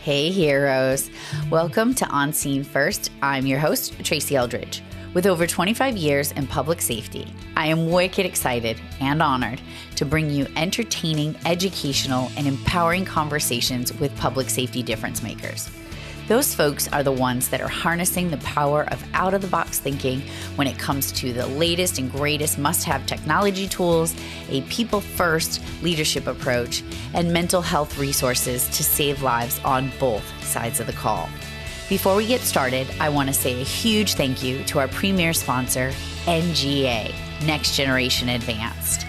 Hey heroes, welcome to On Scene First. I'm your host, Tracy Eldridge. With over 25 years in public safety, I am wicked excited and honored to bring you entertaining, educational, and empowering conversations with public safety difference makers. Those folks are the ones that are harnessing the power of out-of-the-box thinking when it comes to the latest and greatest must-have technology tools, a people-first leadership approach, and mental health resources to save lives on both sides of the call. Before we get started, I want to say a huge thank you to our premier sponsor, NGA, Next Generation Advanced.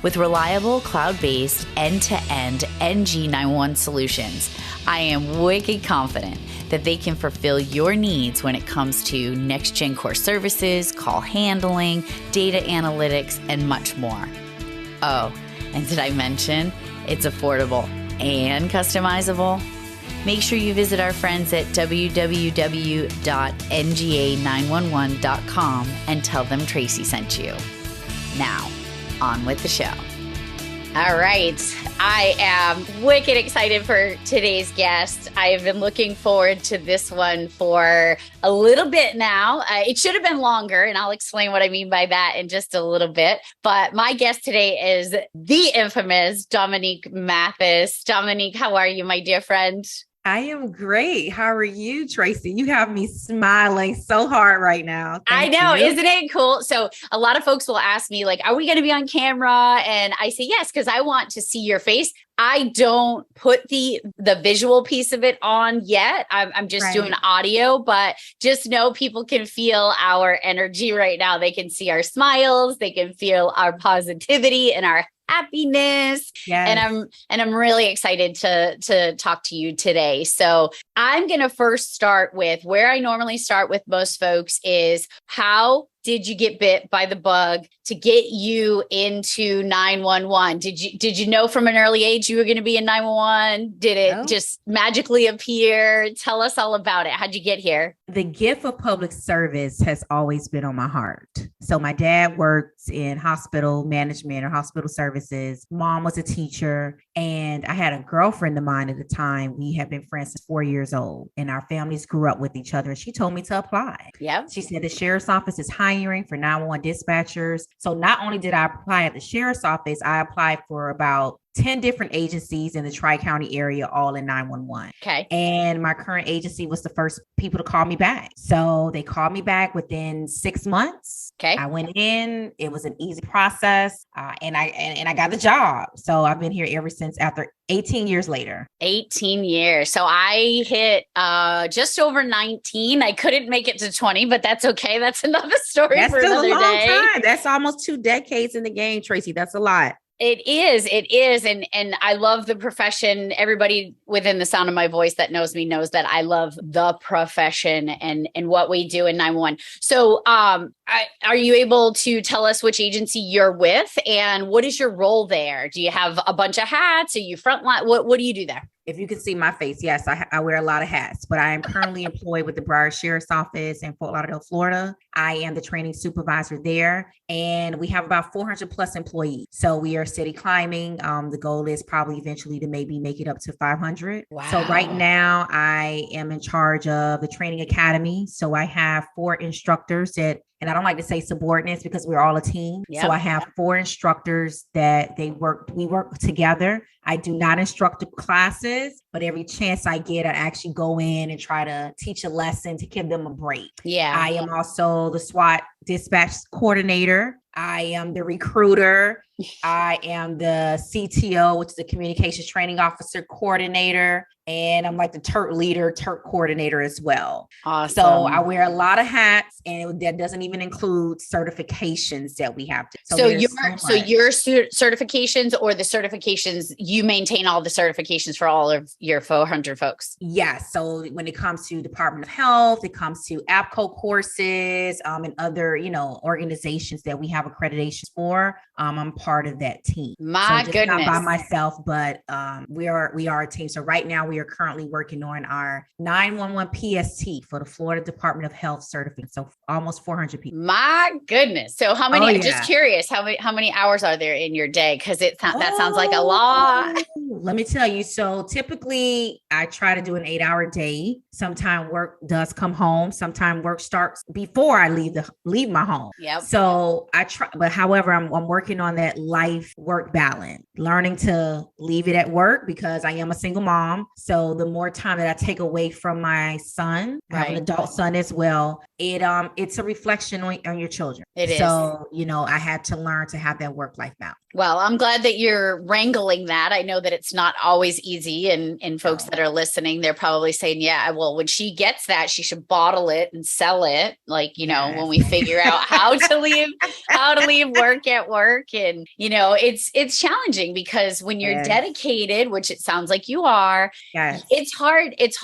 With reliable, cloud-based, end-to-end NG911 solutions, I am wicked confident that they can fulfill your needs when it comes to next-gen core services, call handling, data analytics, and much more. Oh, and did I mention it's affordable and customizable? Make sure you visit our friends at www.nga911.com and tell them Tracy sent you. Now, on with the show. All right. I am wicked excited for today's guest. I have been looking forward to this one for a little bit now. It should have been longer, and I'll explain what I mean by that in just a little bit. But my guest today is the infamous Dominique Mathis. Dominique, how are you, my dear friend? I am great. How are you, Tracy? You have me smiling so hard right now. I know. Isn't it cool? So a lot of folks will ask me, like, are we going to be on camera? And I say, yes, because I want to see your face. I don't put the visual piece of it on yet. I'm just doing audio, but just know people can feel our energy right now. They can see our smiles. They can feel our positivity and our happiness. Yes. And I'm really excited to talk to you today. So I'm going to first start with where I normally start with most folks is how did you get bit by the bug to get you into 911? Did you know from an early age you were going to be in 911? Did it just magically appear? Tell us all about it. How'd you get here? The gift of public service has always been on my heart. So my dad worked in hospital management or hospital services. Mom was a teacher, and I had a girlfriend of mine at the time. We had been friends since 4 years old, and our families grew up with each other. And she told me to apply. Yeah. She said the sheriff's office is hiring for 911 dispatchers. So not only did I apply at the sheriff's office, I applied for about 10 different agencies in the Tri-County area, all in 911. Okay. And my current agency was the first people to call me back. So they called me back within 6 months. Okay. I went in, it was an easy process. And I got the job. So I've been here ever since, after 18 years later. 18 years. So I hit just over 19. I couldn't make it to 20, but that's okay. That's another story for another day. That's still a long time. That's almost 2 decades in the game, Tracy. That's a lot. It is. And I love the profession. Everybody within the sound of my voice that knows me knows that I love the profession and what we do in 911. So are you able to tell us which agency you're with and what is your role there? Do you have a bunch of hats? Are you frontline? What do you do there? If you can see my face, yes, I wear a lot of hats, but I am currently employed with the Broward Sheriff's Office in Fort Lauderdale, Florida. I am the training supervisor there, and we have about 400 plus employees. So we are steady climbing. The goal is probably eventually to maybe make it up to 500. Wow. So right now I am in charge of the training academy. So I have 4 instructors and I don't like to say subordinates because we're all a team. Yep. So I have 4 instructors that we work together. I do not instruct the classes, but every chance I get, I actually go in and try to teach a lesson to give them a break. Yeah. I am also the SWAT dispatch coordinator. I am the recruiter. I am the CTO, which is the communications training officer coordinator. And I'm like the TERT leader, TERT coordinator as well. Awesome. So I wear a lot of hats, and that doesn't even include certifications that we have to. So your certifications or the certifications, you maintain all the certifications for all of your 400 folks? Yes. So when it comes to Department of Health, it comes to APCO courses, and other, organizations that we have accreditations for. I'm part of that team. My goodness. Not by myself, but we are a team. So right now we are currently working on our 911 PST for the Florida Department of Health certificate. So almost 400 people. My goodness. So how many, just curious, how many hours are there in your day? Because that sounds like a lot. Let me tell you. So typically I try to do an 8-hour day. Sometimes work does come home. Sometimes work starts before I leave my home. Yep. So I try, but however, I'm working on that life work balance, learning to leave it at work because I am a single mom. So the more time that I take away from my son, I have an adult son as well, it's a reflection on your children. It is. So, I had to learn to have that work-life balance. Well, I'm glad that you're wrangling that. I know that it's not always easy. And folks that are listening, they're probably saying, yeah, well, when she gets that, she should bottle it and sell it. Like, when we figure out how to leave work at work. And, it's challenging because when you're dedicated, which it sounds like you are, it's hard. It's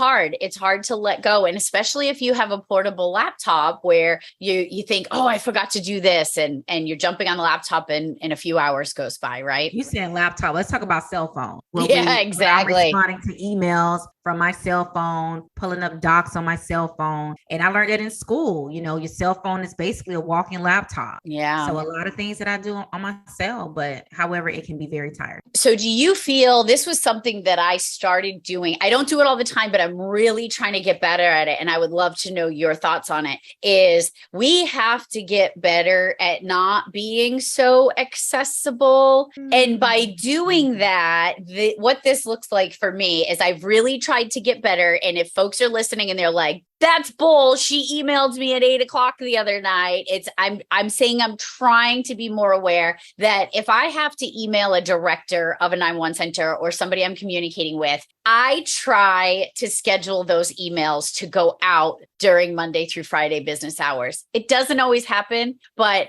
hard to let go. And especially if you have a portable laptop where you think, oh, I forgot to do this. And you're jumping on the laptop and in a few hours goes by, right? You said laptop. Let's talk about cell phone. Exactly. I'm responding to emails from my cell phone, pulling up docs on my cell phone. And I learned that in school. Your cell phone is basically a walking laptop. Yeah. So a lot of things that I do on my cell, but however, it can be very tiring. So do you feel this was something that I started doing? I don't do it all the time, but I'm really trying to get better at it. And I would love to know your thoughts on it. Is we have to get better at not being so accessible. And by doing that, what this looks like for me is I've really tried to get better. And if folks are listening and they're like, that's bull, she emailed me at 8:00 the other night. I'm saying I'm trying to be more aware that if I have to email a director of a 911 center or somebody I'm communicating with, I try to schedule those emails to go out during Monday through Friday business hours. It doesn't always happen, but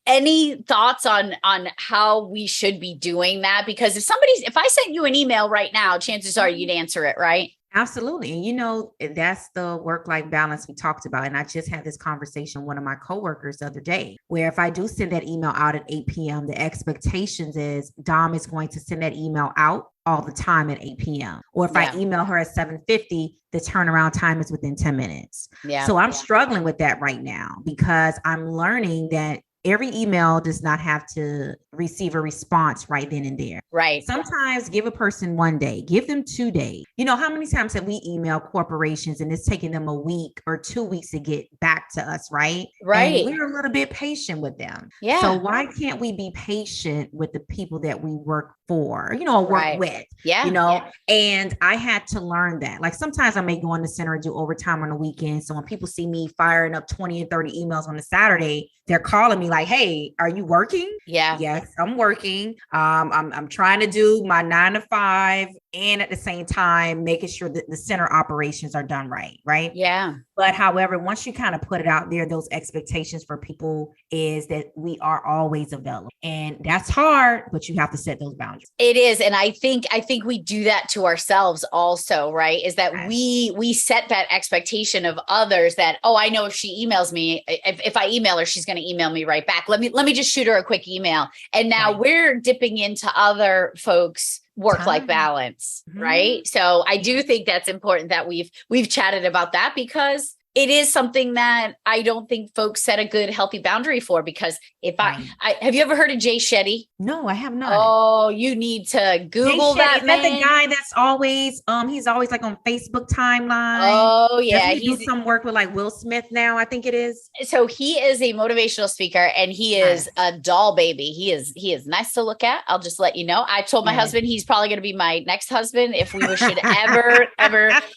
any thoughts on how we should be doing that? Because if I sent you an email right now, chances are you'd answer it, right? Absolutely. And that's the work-life balance we talked about. And I just had this conversation with one of my coworkers the other day, where if I do send that email out at 8 p.m., the expectations is Dom is going to send that email out all the time at 8 p.m. Or if I email her at 7:50, the turnaround time is within 10 minutes. Yeah. So I'm struggling with that right now because I'm learning that every email does not have to receive a response right then and there. Right. Sometimes give a person 1 day, give them 2 days. How many times have we emailed corporations and it's taking them a week or 2 weeks to get back to us, right? Right. And we're a little bit patient with them. Yeah. So why can't we be patient with the people that we work for, work with? Yeah. And I had to learn that. Like sometimes I may go in the center and do overtime on the weekend. So when people see me firing up 20 and 30 emails on a Saturday, they're calling me like, hey, are you working? Yeah. Yes, I'm working. I'm trying to do my 9 to 5 and at the same time, making sure that the center operations are done right. Right. Yeah. But however, once you kind of put it out there, those expectations for people is that we are always available. And that's hard, but you have to set those boundaries. It is. And I think we do that to ourselves also, right? Is that we set that expectation of others that, oh, I know if she emails me, if I email her, she's going to email me right back. Let me just shoot her a quick email. And now we're dipping into other folks' work-life balance, right? So I do think that's important that we've chatted about that because it is something that I don't think folks set a good, healthy boundary for, because if I have you ever heard of Jay Shetty? No, I have not. Oh, you need to Google that. Is that the guy that's always, he's always like on Facebook timeline? Oh yeah. He's some work with like Will Smith now, I think it is. So he is a motivational speaker and he is a doll baby. He is nice to look at. I'll just let you know. I told my husband, he's probably going to be my next husband if we should ever,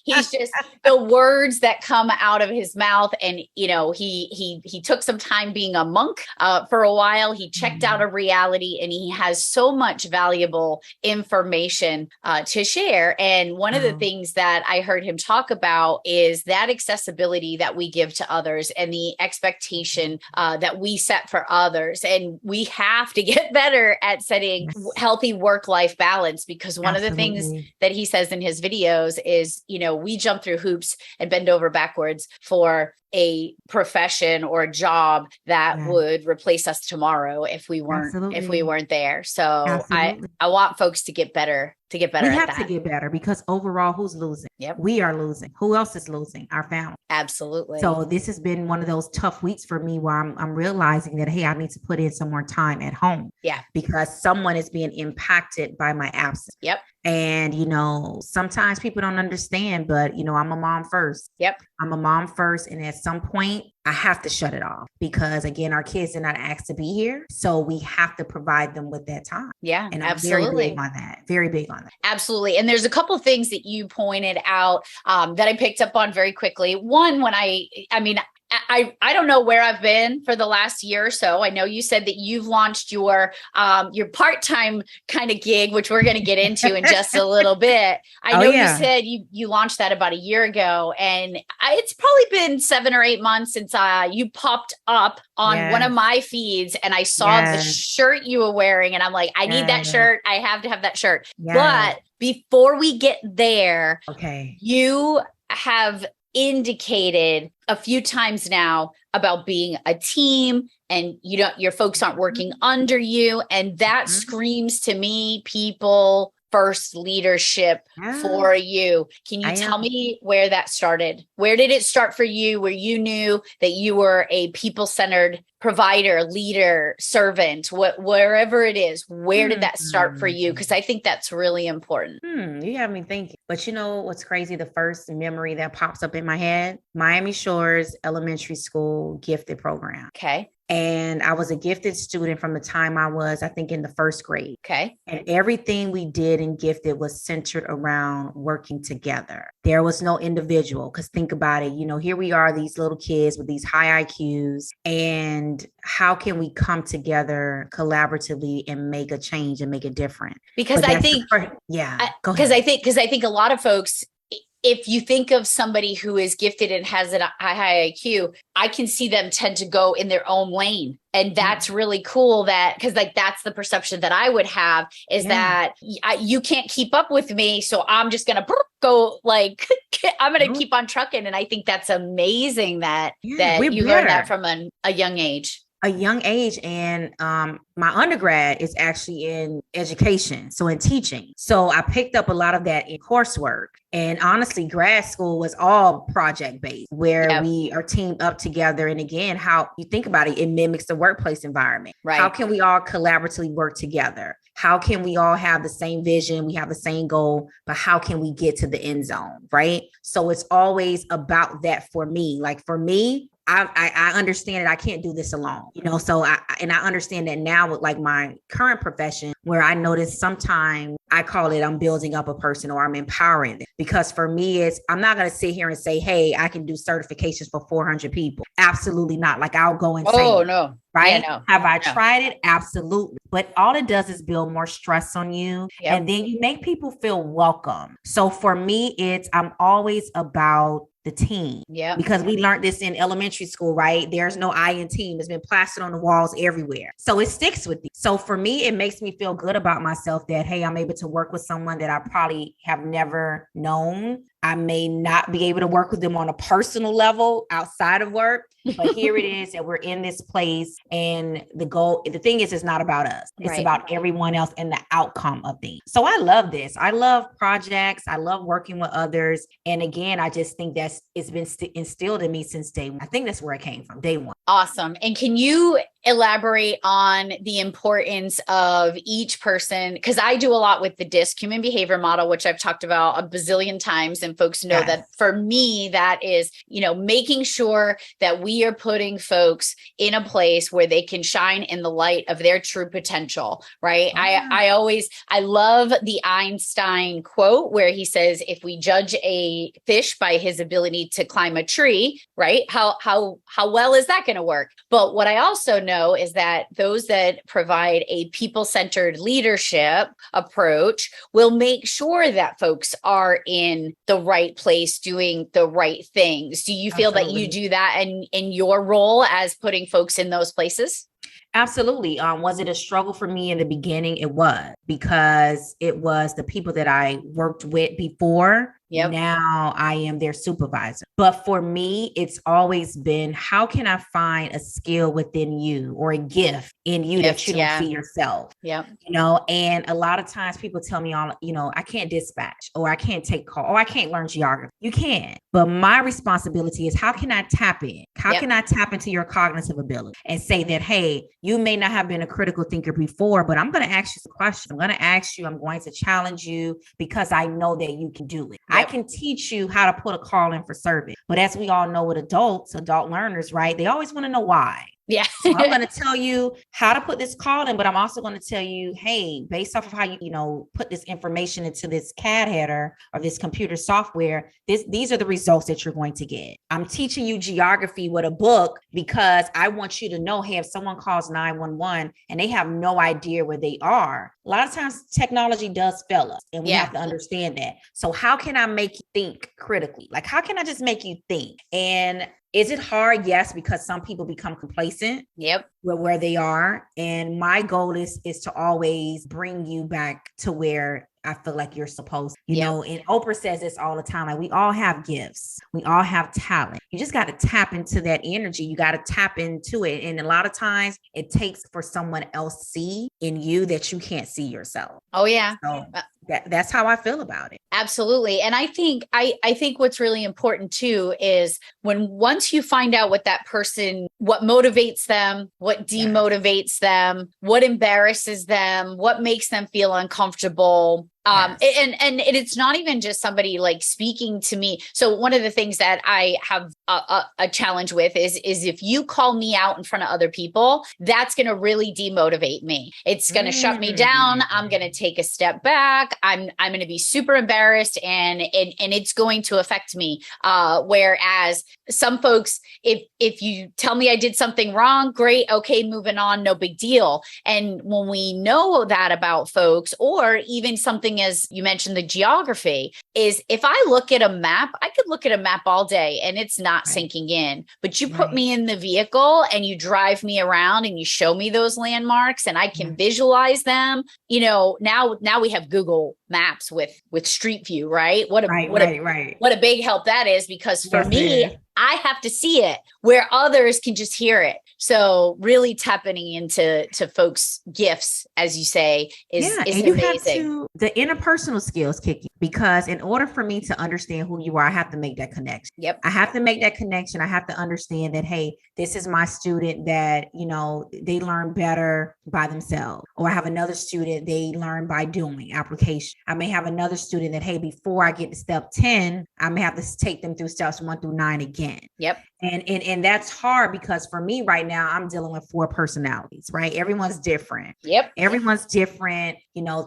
he's just the words that come out of his mouth. And, he took some time being a monk for a while. He checked out of reality and he has so much valuable information to share. And one of the things that I heard him talk about is that accessibility that we give to others and the expectation that we set for others. And we have to get better at setting healthy work-life balance, because one of the things that he says in his videos is, we jump through hoops and bend over backwards for a profession or a job that would replace us tomorrow if we weren't there. So I want folks to get better we have to get better, because overall, who's losing? Yep. We are losing. Who else is losing? Our family. Absolutely. So this has been one of those tough weeks for me where I'm realizing that, hey, I need to put in some more time at home. Yeah. Because someone is being impacted by my absence. Yep. And, sometimes people don't understand, but, I'm a mom first. Yep. I'm a mom first. And at some point, I have to shut it off because, again, our kids are not asked to be here. So we have to provide them with that time. Yeah, and I'm absolutely. very big on that. Very big on that. Absolutely. And there's a couple of things that you pointed out that I picked up on very quickly. One, when I don't know where I've been for the last year or so. I know you said that you've launched your part-time kind of gig, which we're going to get into in just a little bit. I know you said you launched that about a year ago, and it's probably been 7 or 8 months since you popped up on one of my feeds, and I saw the shirt you were wearing, and I'm like, I need that shirt. I have to have that shirt. But before we get there, you have indicated a few times now about being a team, and your folks aren't working under you. And that screams to me, people first leadership for you. Can you tell me where that started? Where did it start for you, where you knew that you were a people-centered provider, leader, servant, wherever it is? Where did that start for you? Because I think that's really important. You have me thinking. But you know what's crazy? The first memory that pops up in my head, Miami Shores Elementary School gifted program. Okay. And I was a gifted student from the time I was, I think, in the first grade. Okay. And everything we did in gifted was centered around working together. There was no individual, because think about it, here we are, these little kids with these high IQs, and how can we come together collaboratively and make a change and make it different? Because I think a lot of folks, if you think of somebody who is gifted and has a high IQ, I can see them tend to go in their own lane. And that's really cool, because that's the perception that I would have, is that you can't keep up with me. So I'm just going to go I'm going to keep on trucking. And I think that's amazing that you learned that from a young age. And my undergrad is actually in education, so in teaching. So I picked up a lot of that in coursework. And honestly, grad school was all project based, where we are teamed up together. And again, how you think about it mimics the workplace environment. Right? How can we all collaboratively work together? How can we all have the same vision? We have the same goal, but how can we get to the end zone? Right? So it's always about that for me. Like for me, I understand that I can't do this alone, so I understand that now with my current profession, where I notice sometimes I call it, I'm building up a person or I'm empowering them, because for me, I'm not going to sit here and say, hey, I can do certifications for 400 people. Absolutely not. I'll go and say, oh no. Right. Yeah, no. Have I tried it? Absolutely. But all it does is build more stress on you. And then you make people feel welcome. So for me, I'm always about the team. Yeah. Because we learned this in elementary school, right? There's no I in team. It's been plastered on the walls everywhere. So it sticks with you. So for me, it makes me feel good about myself that, hey, I'm able to work with someone that I probably have never known. I may not be able to work with them on a personal level outside of work, but here it is that we're in this place, and the thing is, it's not about us. It's about everyone else and the outcome of things. So I love this. I love projects. I love working with others. And again, I just think it's been instilled in me since day one. I think that's where it came from, day one. Awesome. And can you elaborate on the importance of each person? Because I do a lot with the DISC human behavior model, which I've talked about a bazillion times. And folks know that for me, that is, making sure that we are putting folks in a place where they can shine in the light of their true potential, right? I love the Einstein quote where he says, if we judge a fish by his ability to climb a tree, right? How well is that going to work? But what I also know is that those that provide a people-centered leadership approach will make sure that folks are in the right place doing the right things. Do you feel that you do that in your role as putting folks in those places? Absolutely. Was it a struggle for me in the beginning? It was, because it was the people that I worked with before Yep. Now I am their supervisor. But for me, it's always been, how can I find a skill within you or a gift in you that you don't see yourself? Yep. And a lot of times people tell me I can't dispatch, or I can't take call, or I can't learn geography. You can. But my responsibility is, how can I tap in? How can I tap into your cognitive ability and say that, hey, you may not have been a critical thinker before, but I'm going to ask you some questions. I'm going to ask you, I'm going to challenge you because I know that you can do it. I can teach you how to put a call in for service. But as we all know with adult learners, right? They always want to know why. Yeah. So I'm going to tell you how to put this call in, but I'm also going to tell you, hey, based off of how you put this information into this CAD header or this computer software, these are the results that you're going to get. I'm teaching you geography with a book because I want you to know, hey, if someone calls 911 and they have no idea where they are, a lot of times technology does fail us, and we have to understand that. So how can I make you think critically? Like, how can I just make you think? And is it hard? Yes, because some people become complacent. Yep. Where they are. And my goal is to always bring you back to where I feel like you're supposed to. You know, and Oprah says this all the time. Like, we all have gifts. We all have talent. You just got to tap into that energy. You got to tap into it. And a lot of times it takes for someone else to see in you that you can't see yourself. Oh, yeah. So that's how I feel about it. Absolutely. And I think what's really important too is once you find out what that person, what motivates them, what demotivates them, what embarrasses them, what makes them feel uncomfortable. And it's not even just somebody like speaking to me. So one of the things that I have a challenge with is if you call me out in front of other people, that's going to really demotivate me. It's going to shut me down. I'm going to take a step back. I'm going to be super embarrassed, and it's going to affect me. Whereas some folks, if you tell me I did something wrong, great. Okay, moving on. No big deal. And when we know that about folks, or even something as you mentioned, the geography, is if I look at a map, I could look at a map all day and it's not sinking in, but you put me in the vehicle and you drive me around and you show me those landmarks and I can visualize them. Now we have Google Maps with Street View, right? What a big help that is, because for me, I have to see it where others can just hear it. So really tapping into folks' gifts, as you say, is amazing. The interpersonal skills kick in, because in order for me to understand who you are, I have to make that connection. Yep. I have to make that connection. I have to understand that, hey, this is my student that, they learn better by themselves. Or I have another student, they learn by doing application. I may have another student that, hey, before I get to step 10, I may have to take them through steps 1 through 9 again. Yep. And that's hard, because for me right now, I'm dealing with 4 personalities, right? Everyone's different. Yep. Everyone's different.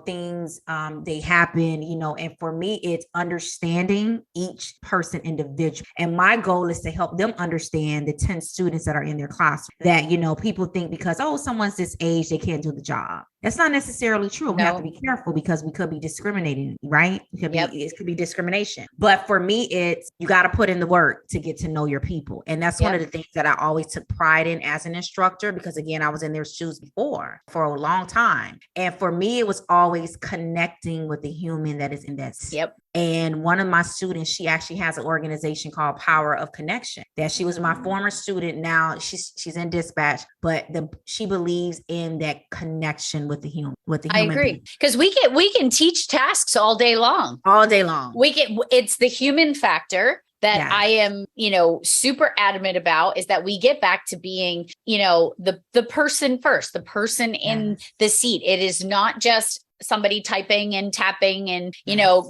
Things, they happen, and for me, it's understanding each person individual. And my goal is to help them understand the 10 students that are in their classroom that, people think because, someone's this age, they can't do the job. That's not necessarily true. We have to be careful, because we could be discriminating, right? It could be discrimination. But for me, it's, you got to put in the work to get to know your people. And that's one of the things that I always took pride in as an instructor, because again, I was in their shoes before for a long time. And for me, it was always connecting with the human that is in that. Yep. And one of my students, she actually has an organization called Power of Connection, that she was my former student. Now she's in dispatch, but she believes in that connection with the human. I agree, because we can teach tasks all day long. It's the human factor that I am, super adamant about, is that we get back to being, the person first, the person in the seat. It is not just somebody typing and tapping and,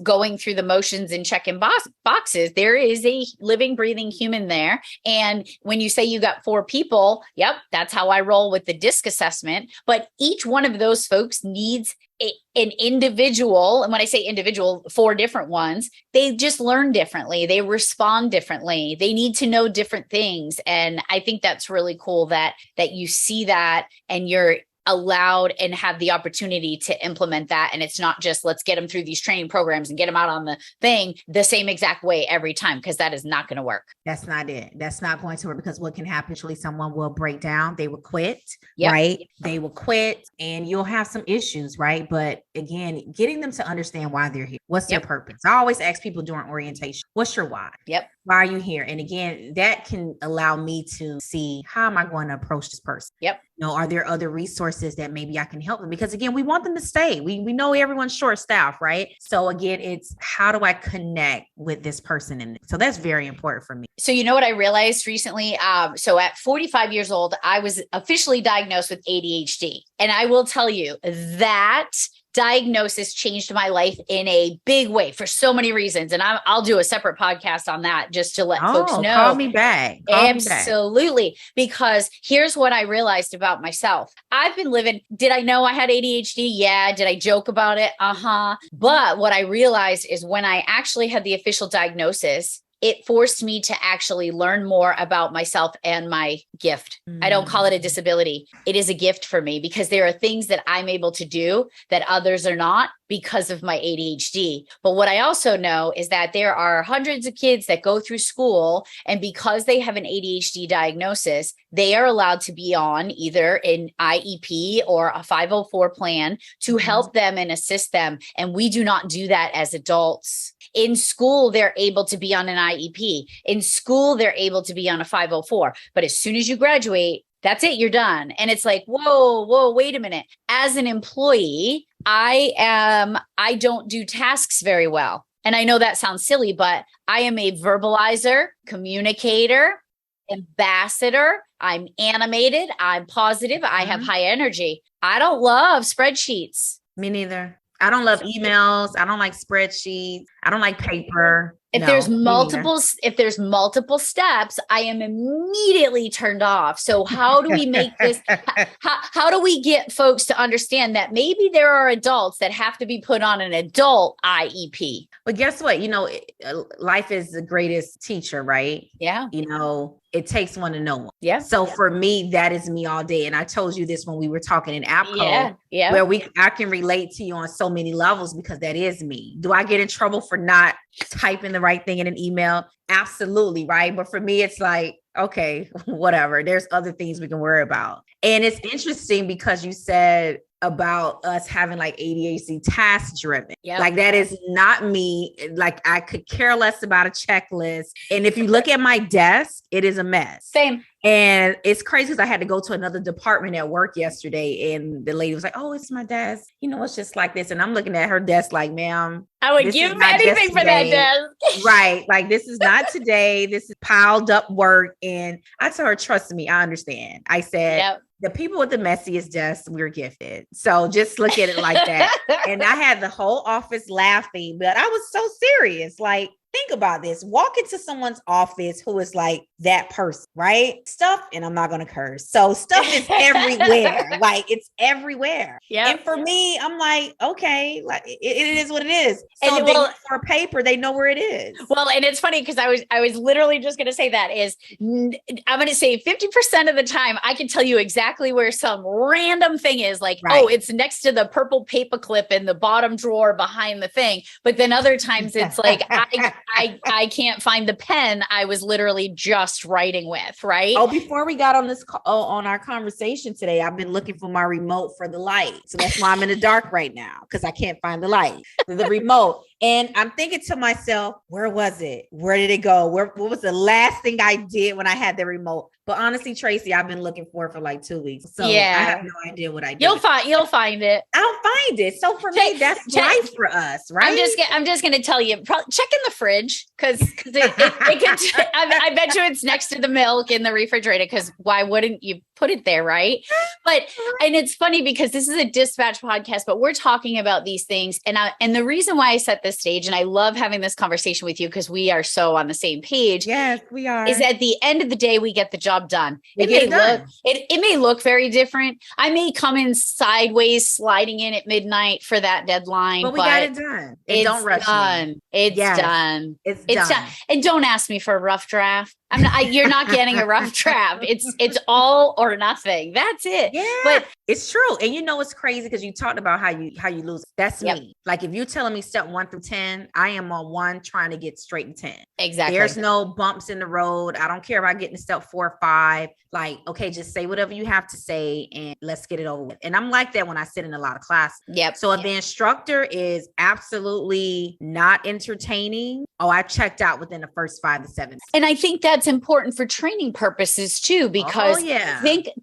going through the motions and checking boxes. There is a living, breathing human there. And when you say you got 4 people, yep, that's how I roll with the DISC assessment. But each one of those folks needs an individual. And when I say individual, 4 different ones, they just learn differently. They respond differently. They need to know different things. And I think that's really cool that you see that, and you're allowed and have the opportunity to implement that. And it's not just let's get them through these training programs and get them out on the thing the same exact way every time, because that is not going to work. That's not it. That's not going to work, because what can happen, actually, someone will break down. They will quit, right? They will quit and you'll have some issues, right? But again, getting them to understand why they're here. What's their purpose? I always ask people during orientation, what's your why? Why are you here? And again, that can allow me to see, how am I going to approach this person? Are there other resources that maybe I can help them? Because again, we want them to stay. We know everyone's short staffed, right? So again, it's how do I connect with this person? And so that's very important for me. So you know what I realized recently? So at 45 years old, I was officially diagnosed with ADHD. And I will tell you that diagnosis changed my life in a big way for so many reasons. And I'll do a separate podcast on that just to let folks know. Call me back. Absolutely. Because here's what I realized about myself. I've been living, did I know I had ADHD? Yeah. Did I joke about it? But what I realized is when I actually had the official diagnosis, it forced me to actually learn more about myself and my gift. I don't call it a disability. It is a gift for me, because there are things that I'm able to do that others are not because of my ADHD. But what I also know is that there are hundreds of kids that go through school, and because they have an ADHD diagnosis, they are allowed to be on either an IEP or a 504 plan to help them and assist them. And we do not do that as adults. In school, they're able to be on an IEP. In school, they're able to be on a 504. But as soon as you graduate, that's it, you're done. And it's like, whoa, wait a minute. As an employee, I don't do tasks very well. And I know that sounds silly, but I am a verbalizer, communicator, ambassador. I'm animated. I'm positive. I have high energy. I don't love spreadsheets. Me neither. I don't love emails. I don't like spreadsheets. I don't like paper. If there's multiple steps, I am immediately turned off. So how do we make this? How do we get folks to understand that maybe there are adults that have to be put on an adult IEP? But guess what? Life is the greatest teacher, right? Yeah. It takes one to know one. Yeah. So for me, that is me all day. And I told you this when we were talking in APCO, where I can relate to you on so many levels, because that is me. Do I get in trouble for not typing the right thing in an email? Absolutely. Right. But for me, it's like, okay, whatever. There's other things we can worry about. And it's interesting because you said about us having like ADHD task driven. Like that is not me. Like I could care less about a checklist. And if you look at my desk, it is a mess. Same. And it's crazy because I had to go to another department at work yesterday, and the lady was like, "Oh, it's my desk. It's just like this." And I'm looking at her desk like, "Ma'am, I would give anything for that desk." Right. Like, this is not today. This is piled up work. And I told her, trust me, I understand. I said, the people with the messiest desks, we're gifted. So just look at it like that. And I had the whole office laughing, but I was so serious. Like, think about this. Walk into someone's office who is like that person, right? Stuff, and I'm not going to curse. So stuff is everywhere. Like, it's everywhere. And for me, I'm like, okay, like it is what it is. So and they look for paper, they know where it is. Well, and it's funny because I was literally just going to say that is, I'm going to say 50% of the time, I can tell you exactly where some random thing is, like, oh, it's next to the purple paper clip in the bottom drawer behind the thing. But then other times it's like, I can't find the pen I was literally just writing with, right? Oh, before we got on this on our conversation today, I've been looking for my remote for the light. So that's why I'm in the dark right now, because I can't find the light, the remote. And I'm thinking to myself, where was it? Where did it go? What was the last thing I did when I had the remote? But honestly, Tracy, I've been looking for it for like 2 weeks. So I have no idea what I did. You'll find it. I'll find it. So for me, that's life for us, right? I'm just going to tell you, check in the fridge, because it can, I bet you it's next to the milk in the refrigerator, because why wouldn't you put it there, right? But, and it's funny because this is a dispatch podcast, but we're talking about these things. And the reason why I set this stage, and I love having this conversation with you because we are so on the same page. Yes, we are. Is at the end of the day, we get the job done. It may look very different. I may come in sideways, sliding in at midnight for that deadline, but we got it done. Don't rush me. It's done. It's done. And don't ask me for a rough draft, You're not getting a rough draft. It's all or nothing. That's it. Yeah, but it's true. And it's crazy because you talked about how you lose. That's me. Like if you're telling me step 1 through 10, I am on 1 trying to get straight to 10. Exactly. There's no bumps in the road. I don't care about getting to step 4 or 5. Like, okay, just say whatever you have to say and let's get it over with. And I'm like that when I sit in a lot of classes. Yep. So if the instructor is absolutely not entertaining, I checked out within the first 5 to 7. And I think that's important for training purposes too, because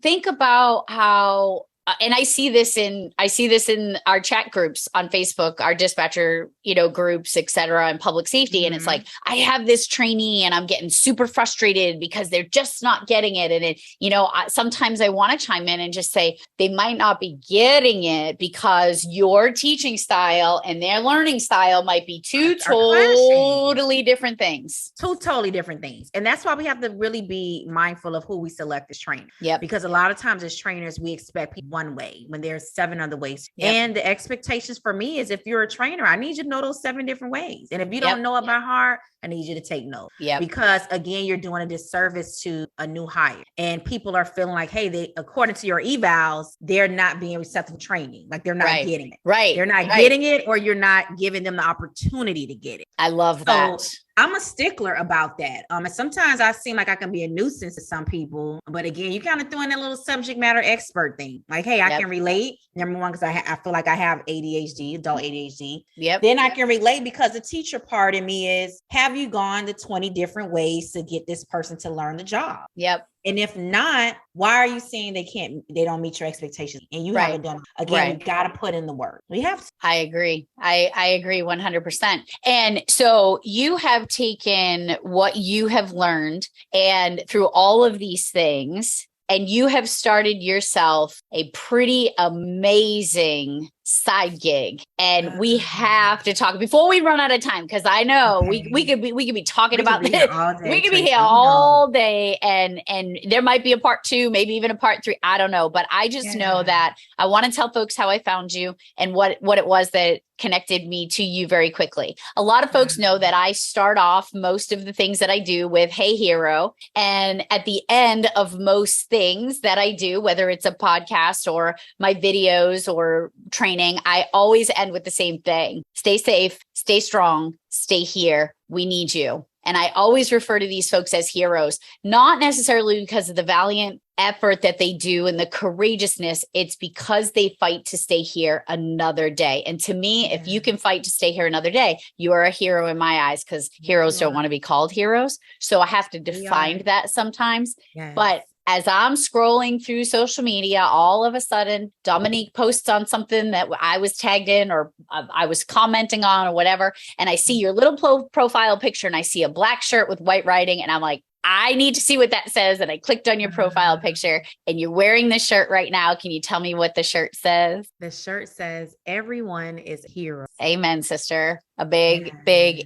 think about how, and I see this in our chat groups on Facebook, our dispatcher, groups, et cetera, and public safety. And it's like, I have this trainee and I'm getting super frustrated because they're just not getting it. And sometimes I want to chime in and just say, they might not be getting it because your teaching style and their learning style might be two totally different things. Two totally different things. And that's why we have to really be mindful of who we select as trainers. Yep. Because a lot of times as trainers, we expect people one way when there's 7 other ways. Yep. And the expectations for me is if you're a trainer, I need you to know those 7 different ways. And if you don't know it by heart, I need you to take note. Yeah. Because again, you're doing a disservice to a new hire and people are feeling like, hey, they, according to your evals, they're not being receptive to training. Like they're not getting it. Right. They're not getting it, or you're not giving them the opportunity to get it. I love that. So, I'm a stickler about that. And sometimes I seem like I can be a nuisance to some people, but again, you kind of throw in that little subject matter expert thing. Like, hey, I can relate. Number one, because I feel like I have ADHD, adult ADHD. Yep. Then I can relate because the teacher part of me is, have you gone to 20 different ways to get this person to learn the job? Yep. And if not, why are you saying they don't meet your expectations? And you haven't done it. Again, you got to put in the work. We have to. I agree. I agree 100%. And so you have taken what you have learned and through all of these things, and you have started yourself a pretty amazing side gig. And we have to talk before we run out of time, because I know we could be talking about this. We could be here all day, and there might be a part 2, maybe even a part 3. I don't know, but I just know that I want to tell folks how I found you and what it was that connected me to you very quickly. A lot of folks know that I start off most of the things that I do with, hey, hero. And at the end of most things that I do, whether it's a podcast or my videos or training, I always end with the same thing. Stay safe, stay strong, stay here. We need you. And I always refer to these folks as heroes, not necessarily because of the valiant effort that they do and the courageousness. It's because they fight to stay here another day. And to me, if you can fight to stay here another day, you are a hero in my eyes, because heroes don't want to be called heroes. So I have to define that sometimes. But as I'm scrolling through social media, all of a sudden, Dominique posts on something that I was tagged in or I was commenting on or whatever. And I see your little profile picture and I see a black shirt with white writing. And I'm like, I need to see what that says. And I clicked on your profile picture and you're wearing this shirt right now. Can you tell me what the shirt says? The shirt says, everyone is a hero. Amen, sister. A big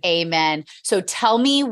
amen. So tell me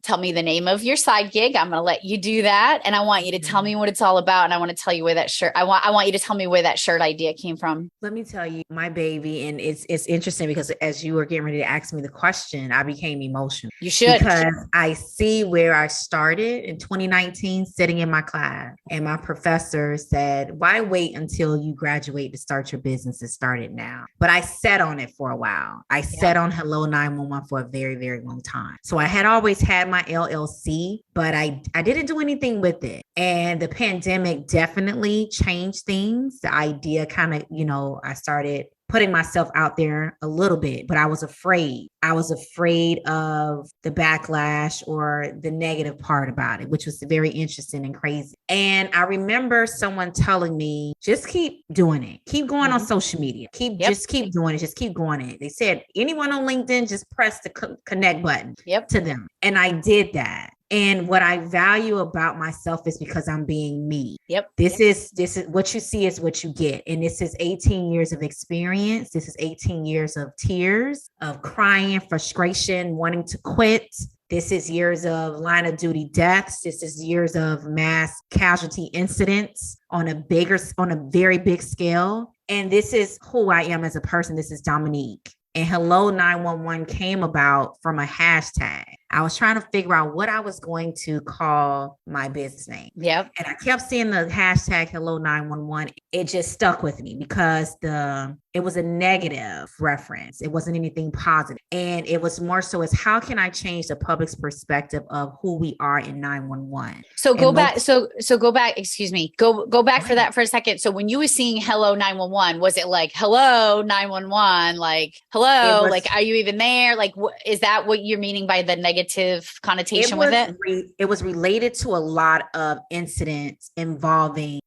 tell me the name of your side gig. I'm going to let you do that. And I want you to tell me what it's all about. And I want to tell you where that shirt, I want you to tell me where that shirt idea came from. Let me tell you, my baby. And it's interesting because as you were getting ready to ask me the question, I became emotional. You should. Because I see where I started in 2019, sitting in my class. And my professor said, why wait until you graduate to start your business and start it now? But I sat on it for a while. I sat on Hello 911 for a very, very long time. So I had always had my LLC, but I didn't do anything with it. And the pandemic definitely changed things. The idea kind of, I started putting myself out there a little bit, but I was afraid. I was afraid of the backlash or the negative part about it, which was very interesting and crazy. And I remember someone telling me, just keep doing it. Keep going on social media. Just keep doing it. Just keep going it. They said, anyone on LinkedIn, just press the connect button to them. And I did that. And what I value about myself is because I'm being me. This is what you see is what you get. And this is 18 years of experience. This is 18 years of tears, of crying, frustration, wanting to quit. This is years of line of duty deaths. This is years of mass casualty incidents on a very big scale. And this is who I am as a person. This is Dominique. And Hello 911 came about from a hashtag. I was trying to figure out what I was going to call my business name. Yep. And I kept seeing the hashtag Hello 911. It just stuck with me because it was a negative reference. It wasn't anything positive. And it was more so as how can I change the public's perspective of who we are in 911? So go back. So go back, excuse me, go back for that for a second. So when you were seeing Hello 911, was it like, hello 911, like, hello, like, are you even there? Like, is that what you're meaning by the negative connotation with it? It was related to a lot of incidents involving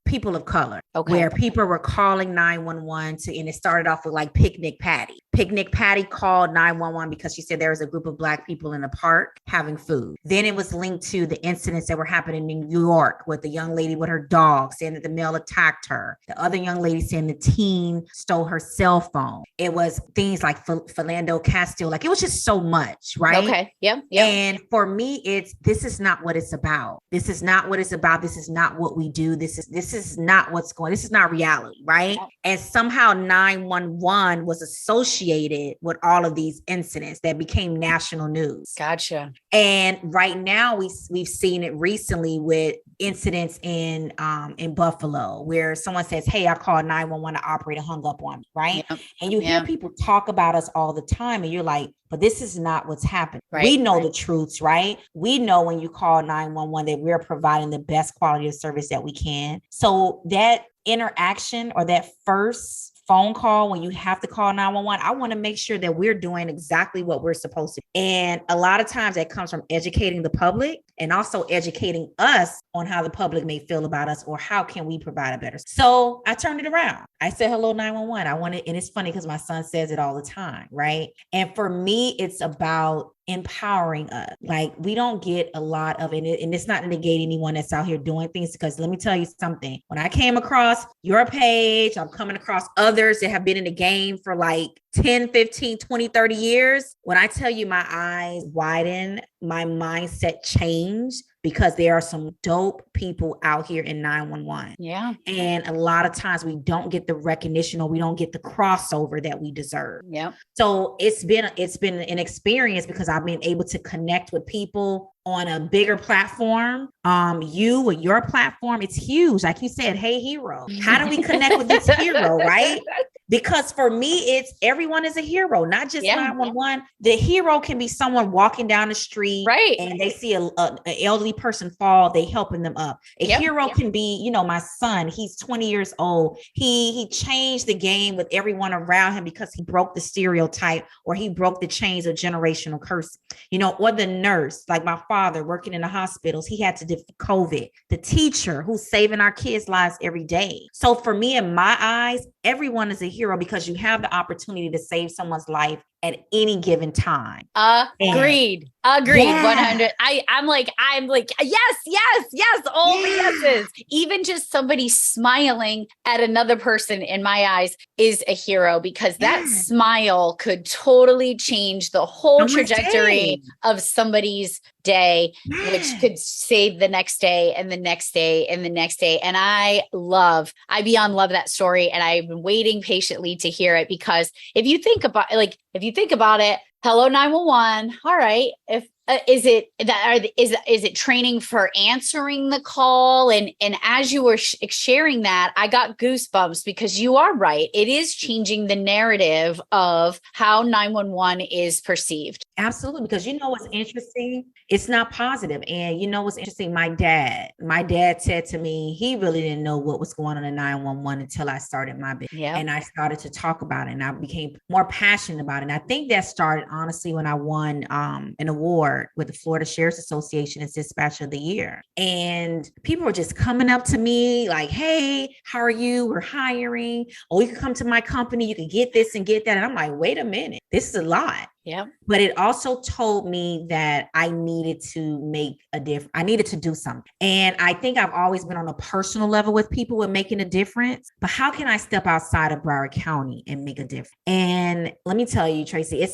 people of color, where people were calling 911 and it started off with like Picnic Patty. Picnic Patty called 911 because she said there was a group of Black people in the park having food. Then it was linked to the incidents that were happening in New York with the young lady with her dog saying that the male attacked her. The other young lady saying the teen stole her cell phone. It was things like Philando Castile. Like, it was just so much, right? Okay. Yep. And for me, this is not what it's about. This is not what it's about. This is not what we do. This is not what's going. This is not reality, right? Yep. And somehow 911 was associated with all of these incidents that became national news. Gotcha. And right now we've seen it recently with incidents in Buffalo where someone says, hey, I called 911, the operator hung up on me, right? Yep. And you hear people talk about us all the time and you're like, but this is not what's happening. Right, we know the truths, right? We know when you call 911 that we're providing the best quality of service that we can. So that interaction or that first phone call when you have to call 911, I want to make sure that we're doing exactly what we're supposed to. And a lot of times that comes from educating the public and also educating us on how the public may feel about us or how can we provide a better. So I turned it around. I said, hello, 911. I want it. And it's funny because my son says it all the time. Right. And for me, it's about empowering us. Like, we don't get a lot of it. And it's not to negate anyone that's out here doing things, because let me tell you something. When I came across your page, I'm coming across others that have been in the game for like 10, 15, 20, 30 years. When I tell you my eyes widen, my mindset changed, because there are some dope people out here in 911. Yeah. And a lot of times we don't get the recognition or we don't get the crossover that we deserve. Yeah. So it's been an experience because I've been able to connect with people on a bigger platform. You with your platform, it's huge. Like you said, hey, hero, how do we connect with this hero, right? Because for me, it's everyone is a hero, not just 911. The hero can be someone walking down the street, right, and they see an elderly person fall, they helping them up. A hero can be, my son, he's 20 years old. He changed the game with everyone around him because he broke the stereotype or he broke the chains of generational curse, or the nurse, like my father working in the hospitals, he had to defeat COVID. The teacher who's saving our kids' lives every day. So for me, in my eyes, everyone is a hero because you have the opportunity to save someone's life at any given time. Agreed. Yeah. 100. I'm like, yes. All the yeses. Even just somebody smiling at another person in my eyes is a hero, because that smile could totally change the whole trajectory of somebody's day, which could save the next day and the next day and the next day. And I beyond love that story. And I've been waiting patiently to hear it, because if you think about it, hello 911. All right. If is it training for answering the call? And as you were sharing that, I got goosebumps, because you are right. It is changing the narrative of how 911 is perceived. Absolutely. Because what's interesting? It's not positive. And what's interesting? My dad said to me, he really didn't know what was going on in 911 until I started my business. Yep. And I started to talk about it, and I became more passionate about it. And I think that started honestly when I won an award with the Florida Sheriff's Association as Dispatcher of the Year. And people were just coming up to me like, hey, how are you? We're hiring. Oh, you can come to my company. You can get this and get that. And I'm like, wait a minute, this is a lot. Yeah. But it also told me that I needed to make a difference. I needed to do something. And I think I've always been on a personal level with people with making a difference. But how can I step outside of Broward County and make a difference? And let me tell you, Tracy,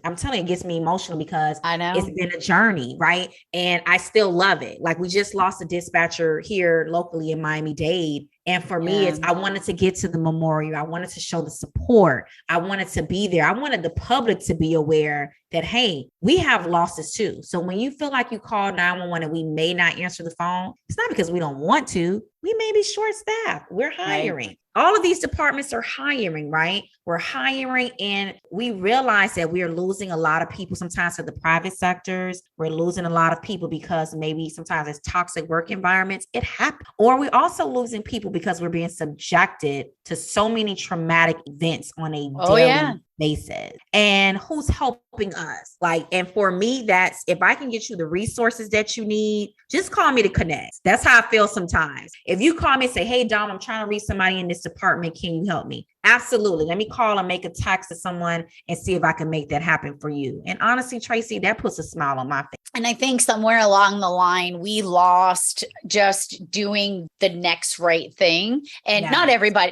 I'm telling you, it gets me emotional because I know it's been a journey, right? And I still love it. Like, we just lost a dispatcher here locally in Miami-Dade. And for me, I wanted to get to the memorial. I wanted to show the support. I wanted to be there. I wanted the public to be aware that, hey, we have losses too. So when you feel like you call 911 and we may not answer the phone, it's not because we don't want to. We may be short staffed. We're hiring. Right. All of these departments are hiring, right? We're hiring, and we realize that we are losing a lot of people sometimes to the private sectors. We're losing a lot of people because maybe sometimes it's toxic work environments. It happens. Or we're also losing people because we're being subjected to so many traumatic events on a daily basis. And who's helping us? Like, and for me, that's if I can get you the resources that you need, just call me to connect. That's how I feel sometimes. If you call me and say, hey, Dom, I'm trying to reach somebody in this department. Can you help me? Absolutely. Let me call and make a text to someone and see if I can make that happen for you. And honestly, Tracy, that puts a smile on my face. And I think somewhere along the line, we lost just doing the next right thing. And not everybody.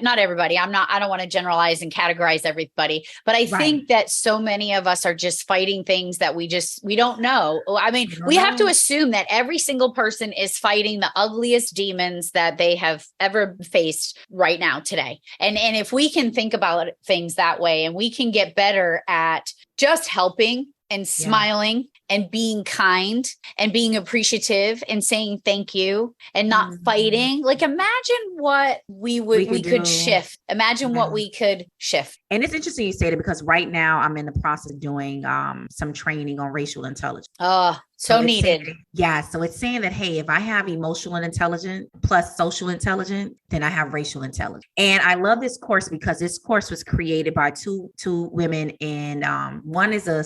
I don't want to generalize and categorize everybody, but I think that so many of us are just fighting things that we don't know. I mean, we have to assume that every single person is fighting the ugliest demons that they have ever faced right now today. And if we can think about things that way, and we can get better at just helping and smiling and being kind and being appreciative and saying thank you and not fighting. Like, imagine what we could shift. Imagine what we could shift. And it's interesting you say that, because right now I'm in the process of doing some training on racial intelligence. So needed. So it's saying that, hey, if I have emotional intelligence plus social intelligence, then I have racial intelligence. And I love this course because this course was created by two women, and one is a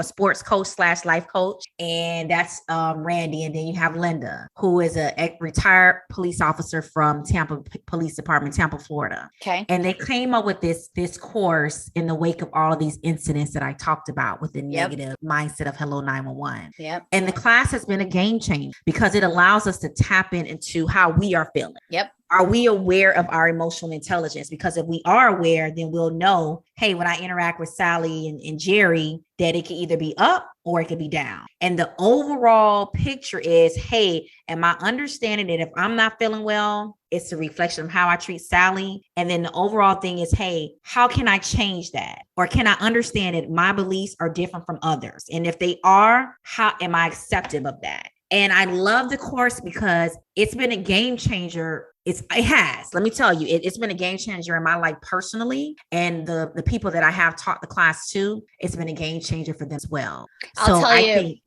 sports coach / life coach, and that's Randy. And then you have Linda, who is a retired police officer from Tampa Police Department, Tampa, Florida. Okay. And they came up with this course in the wake of all of these incidents that I talked about with the negative mindset of Hello 911. Yep. And the class has been a game changer because it allows us to tap into how we are feeling. Yep. Are we aware of our emotional intelligence? Because if we are aware, then we'll know, hey, when I interact with Sally and Jerry, that it can either be up or it could be down. And the overall picture is, hey, am I understanding that if I'm not feeling well, it's a reflection of how I treat Sally? And then the overall thing is, hey, how can I change that? Or can I understand that my beliefs are different from others? And if they are, how am I accepting of that? And I love the course because it's been a game changer. It has. Let me tell you, it's been a game changer in my life personally. And the people that I have taught the class to, it's been a game changer for them as well.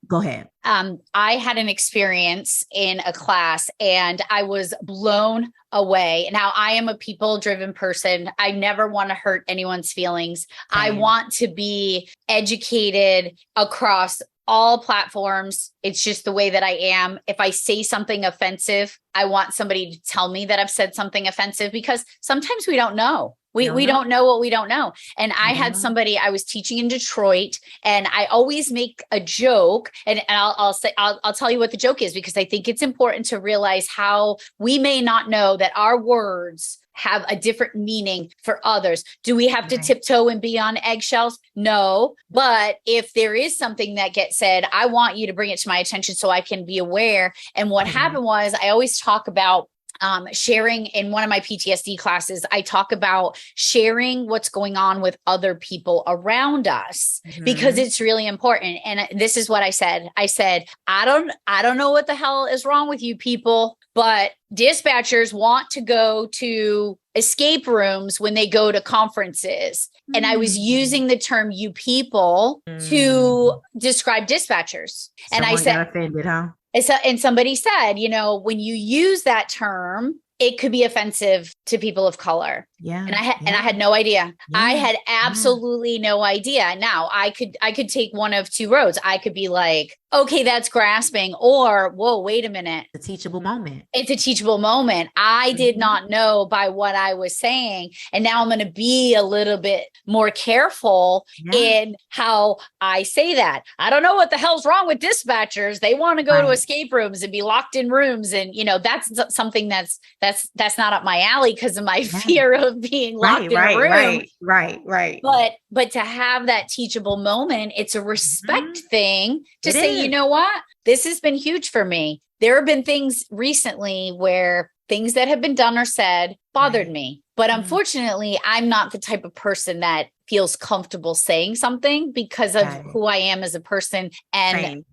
Go ahead. I had an experience in a class and I was blown away. Now, I am a people-driven person. I never want to hurt anyone's feelings. Same. I want to be educated across all platforms. It's just the way that I am. If I say something offensive, I want somebody to tell me that I've said something offensive, because sometimes we don't know. We don't know what we don't know. And I had somebody, I was teaching in Detroit, and I always make a joke, and I'll tell you what the joke is, because I think it's important to realize how we may not know that our words have a different meaning for others. Do we have to tiptoe and be on eggshells? No. But if there is something that gets said, I want you to bring it to my attention so I can be aware. And what happened was, I always talk about sharing in one of my PTSD classes. I talk about sharing what's going on with other people around us, because it's really important. And this is what I said. I said, I don't know what the hell is wrong with you people, but dispatchers want to go to escape rooms when they go to conferences. And I was using the term "you people" to describe dispatchers. And I said, got offended, huh? And somebody said, when you use that term, it could be offensive to people of color. Yeah. And I had no idea. Yeah. I had absolutely no idea. Now I could take one of two roads. I could be like, okay, that's grasping, or whoa, wait a minute. It's a teachable moment. It's a teachable moment. I did not know by what I was saying. And now I'm going to be a little bit more careful in how I say that. I don't know what the hell's wrong with dispatchers. They want to go to escape rooms and be locked in rooms. And, that's something that's not up my alley because of my fear of being locked in a room. Right. But to have that teachable moment, it's a respect thing to say, you know what? This has been huge for me. There have been things recently where things that have been done or said bothered Right. me. But unfortunately, I'm not the type of person that feels comfortable saying something because of who I am as a person and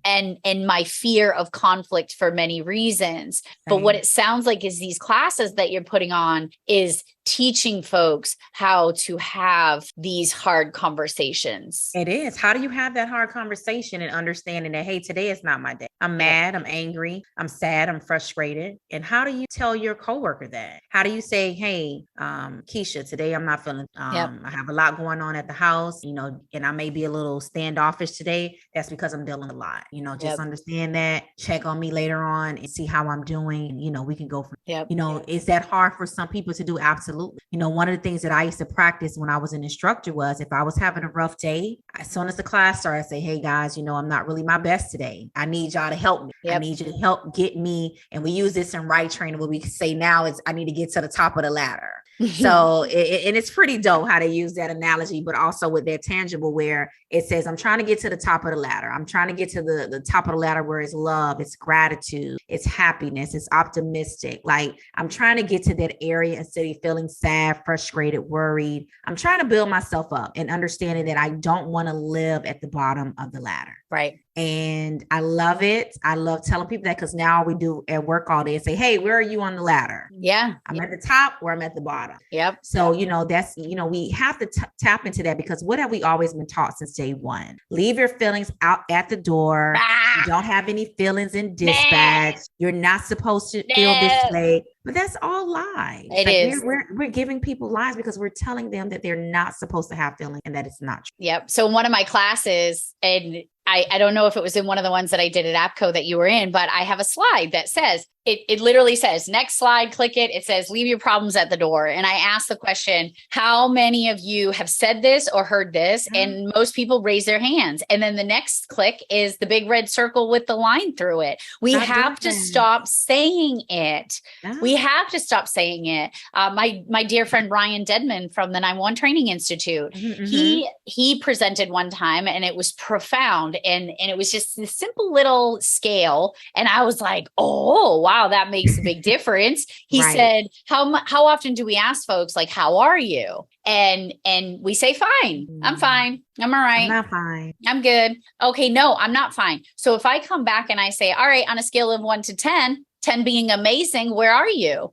my fear of conflict for many reasons. But what it sounds like is these classes that you're putting on is teaching folks how to have these hard conversations. It is. How do you have that hard conversation and understanding that, hey, today is not my day. I'm mad, I'm angry, I'm sad, I'm frustrated. And how do you tell your coworker that? How do you say, hey, Keisha, today I'm not feeling, I have a lot going on at the house, and I may be a little standoffish today. That's because I'm dealing a lot, just understand that, check on me later on and see how I'm doing. We can go from, is that hard for some people to do? Absolutely. One of the things that I used to practice when I was an instructor was if I was having a rough day, as soon as the class started, I say, hey guys, I'm not really my best today. I need y'all to help me. I need you to help get me. And we use this in right training. What we say now is I need to get to the top of the ladder. So, and it's pretty dope how to use that analogy, but also with that tangible where it says, I'm trying to get to the top of the ladder. I'm trying to get to the top of the ladder where it's love, it's gratitude, it's happiness, it's optimistic. Like I'm trying to get to that area instead of feeling sad, frustrated, worried. I'm trying to build myself up and understanding that I don't want to live at the bottom of the ladder. Right. And I love it. I love telling people that because now we do at work all day and say, hey, where are you on the ladder? Yeah. I'm at the top or I'm at the bottom. Yep. So, that's, we have to tap into that because what have we always been taught since day one? Leave your feelings out at the door. You don't have any feelings in dispatch. You're not supposed to feel this way. But that's all lies. It is. We're giving people lies because we're telling them that they're not supposed to have feelings and that it's not true. Yep. So in one of my classes, and I don't know if it was in one of the ones that I did at APCO that you were in, but I have a slide that says, it literally says, next slide, click it. It says, leave your problems at the door. And I asked the question, how many of you have said this or heard this? And most people raise their hands. And then the next click is the big red circle with the line through it. We have to stop saying it. We have to stop saying it. My dear friend, Ryan Dedman from the 911 Training Institute, he presented one time and it was profound. And it was just this simple little scale. And I was like, oh, wow, that makes a big difference. He said, how often do we ask folks, like, how are you? And we say, fine, I'm fine. I'm all right. I'm not fine. I'm good. Okay. No, I'm not fine. So if I come back and I say, all right, on a scale of 1 to 10, 10 being amazing, where are you?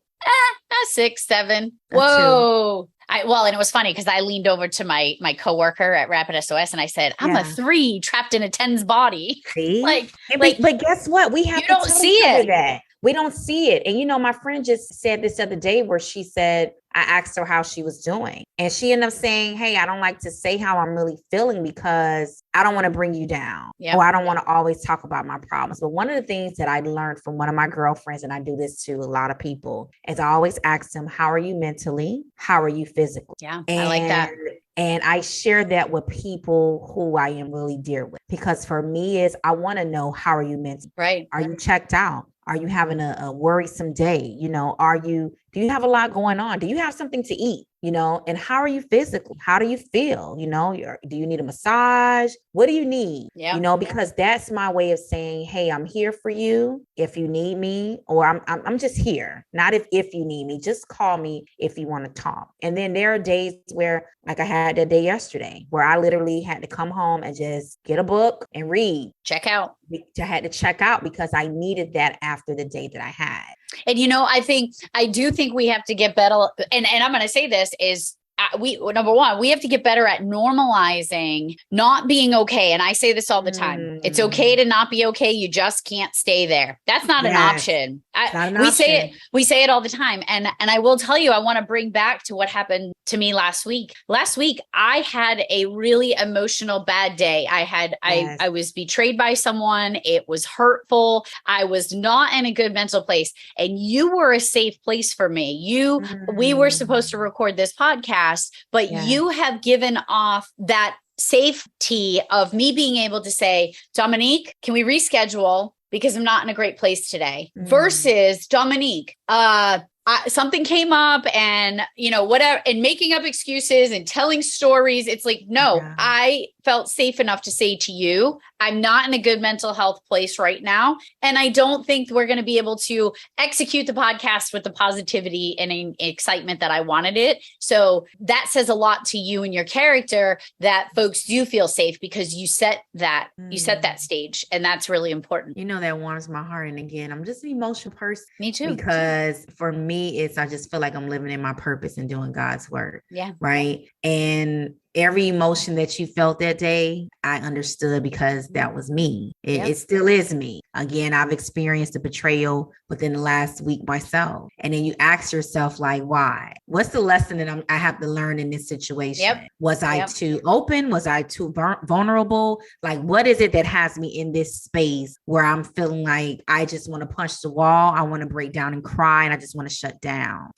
6, 7. Whoa. And it was funny because I leaned over to my coworker at Rapid SOS and I said, I'm a 3 trapped in a 10's body. See? But guess what? We have to don't see it. That. We don't see it. And my friend just said this other day where she said, I asked her how she was doing. And she ended up saying, hey, I don't like to say how I'm really feeling because I don't want to bring you down. Or I don't want to always talk about my problems. But one of the things that I learned from one of my girlfriends, and I do this to a lot of people, is I always ask them, how are you mentally? How are you physically? Yeah, I like that. And I share that with people who I am really dear with, because for me is I want to know, how are you mentally? Right. Are you checked out? Are you having a worrisome day? Do you have a lot going on? Do you have something to eat? And how are you physically? How do you feel? Do you need a massage? What do you need? Because that's my way of saying, hey, I'm here for you if you need me, or I'm just here. Not if you need me, just call me if you want to talk. And then there are days where, like I had that day yesterday, where I literally had to come home and just get a book and read. Check out. I had to check out because I needed that after the day that I had. And, I do think we have to get better. And I'm going to say this is, number one, we have to get better at normalizing not being okay. And I say this all the time. It's okay to not be okay. You just can't stay there. That's not an option. We say it all the time. And I will tell you, I want to bring back to what happened to me last week. Last week, I had a really emotional bad day. I was betrayed by someone. It was hurtful. I was not in a good mental place. And you were a safe place for me. We were supposed to record this podcast, but you have given off that safety of me being able to say, Dominique, can we reschedule? Because I'm not in a great place today. Versus Dominique, something came up and, whatever, and making up excuses and telling stories. It's like, no, I felt safe enough to say to you, I'm not in a good mental health place right now. And I don't think we're going to be able to execute the podcast with the positivity and excitement that I wanted it. So that says a lot to you and your character, that folks do feel safe because you set that stage. And that's really important. That warms my heart. And again, I'm just an emotional person. Me too. Because for me, I just feel like I'm living in my purpose and doing God's work. Yeah. Right. And every emotion that you felt that day, I understood because that was me. It still is me. Again, I've experienced a betrayal within the last week myself. And then you ask yourself, like, why? What's the lesson that I have to learn in this situation? Was I too open? Was I too vulnerable? Like, what is it that has me in this space where I'm feeling like I just want to punch the wall? I want to break down and cry, and I just want to shut down.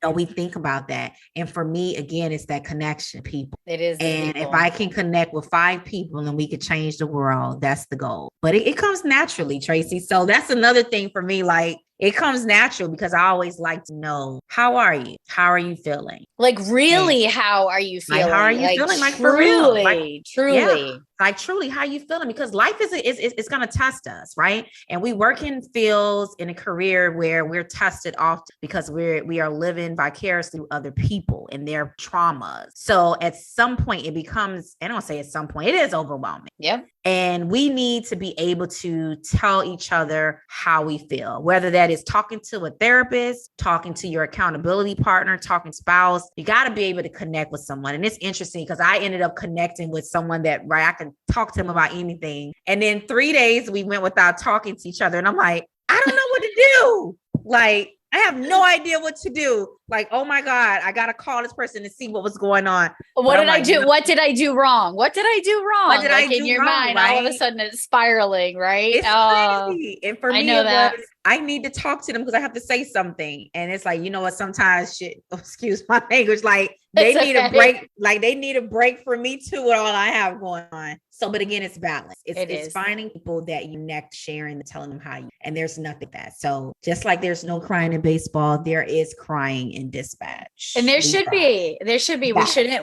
So we think about that. And for me, again, it's that connection, people. It is. And if I can connect with 5 people and we could change the world, that's the goal. But it comes naturally, Tracy. So that's another thing for me. Like, it comes natural because I always like to know, how are you? How are you feeling? Like, really, how are you feeling? Like, how are you feeling? Like, truly, for real. Like, truly. Yeah. Like, truly, how you feeling? Because life is going to test us, right? And we work in fields in a career where we're tested often because we are living vicariously through other people and their traumas. So at some point it becomes, I don't say at some point, it is overwhelming. Yep. And we need to be able to tell each other how we feel, whether that is talking to a therapist, talking to your accountability partner, talking spouse. You got to be able to connect with someone. And it's interesting because I ended up connecting with someone that, right, I could talk to him about anything. And then 3 days we went without talking to each other. And I'm like, I don't know what to do. Like, I have no idea what to do. Like, oh my God, I got to call this person to see what was going on. What did I do? What did I do wrong? What did I do wrong? What did I do in your wrong, mind, right? all of a sudden it's spiraling, right? It's crazy. And for me, that. I need to talk to them because I have to say something. And it's like, you know what? Sometimes excuse my language, like they need a break. Like they need a break from me too with all I have going on. So, but again, it's balance. It's finding people that you connect, sharing, and telling them how you, and there's nothing that. So just like there's no crying in baseball, there is crying in dispatch. And there should be. Balance.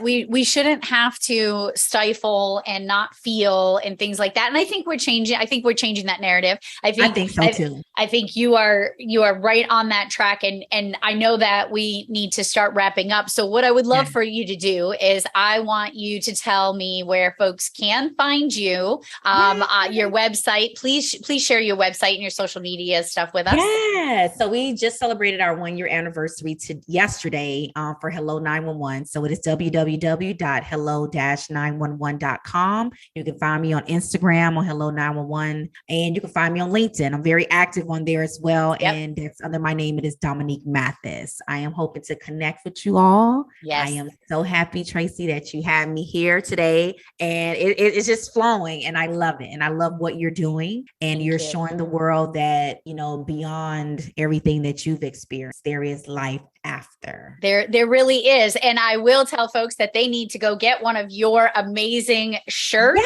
We shouldn't have to stifle and not feel and things like that. And I think we're changing that narrative. I think so too. I think you are right on that track. And I know that we need to start wrapping up. So what I would love for you to do is I want you to tell me where folks can find you, your website. Please share your website and your social media stuff with us. Yeah. So we just celebrated our 1-year anniversary yesterday for Hello 911. So it is www.hello-911.com. You can find me on Instagram on Hello 911, and you can find me on LinkedIn. I'm very active on there as well. Yep. And that's under my name. It is Dominique Mathis. I am hoping to connect with you all. Yes. I am so happy, Tracy, that you have me here today. And it's just flowing, and I love it. And I love what you're doing. And you're showing the world that, beyond everything that you've experienced, there is life after. There really is. And I will tell folks that they need to go get one of your amazing shirts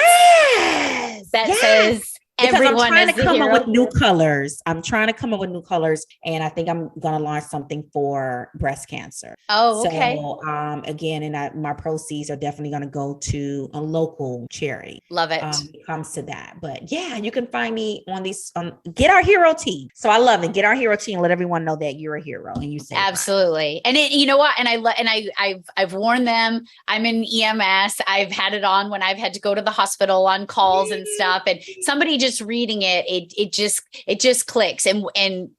that says, everyone I'm trying to come up with new colors. And I think I'm going to launch something for breast cancer. Oh, okay. So, again, my proceeds are definitely going to go to a local charity. Love it. When it comes to that. But yeah, you can find me on these, Get Our Hero Team. So I love it. Get Our Hero Team and let everyone know that you're a hero and you say absolutely. And you know what? And I've worn them. I'm in EMS. I've had it on when I've had to go to the hospital on calls and stuff. And somebody just reading it just clicks. And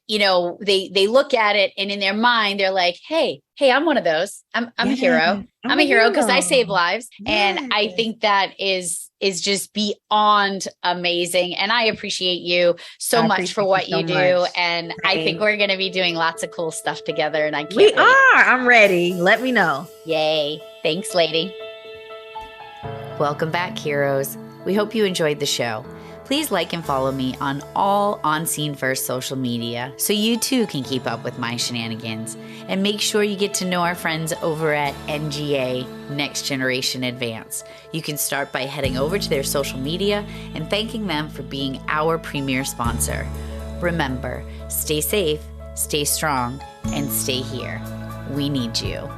they look at it and in their mind, they're like, Hey, I'm one of those. I'm a hero. I'm a hero because I save lives. Yes. And I think that is just beyond amazing. And I appreciate you so much for what you do. And right. I think we're going to be doing lots of cool stuff together. And I can't wait. I'm ready. Let me know. Yay. Thanks, lady. Welcome back, heroes. We hope you enjoyed the show. Please like and follow me on all On Scene First social media so you too can keep up with my shenanigans. And make sure you get to know our friends over at NGA, Next Generation Advance. You can start by heading over to their social media and thanking them for being our premier sponsor. Remember, stay safe, stay strong, and stay here. We need you.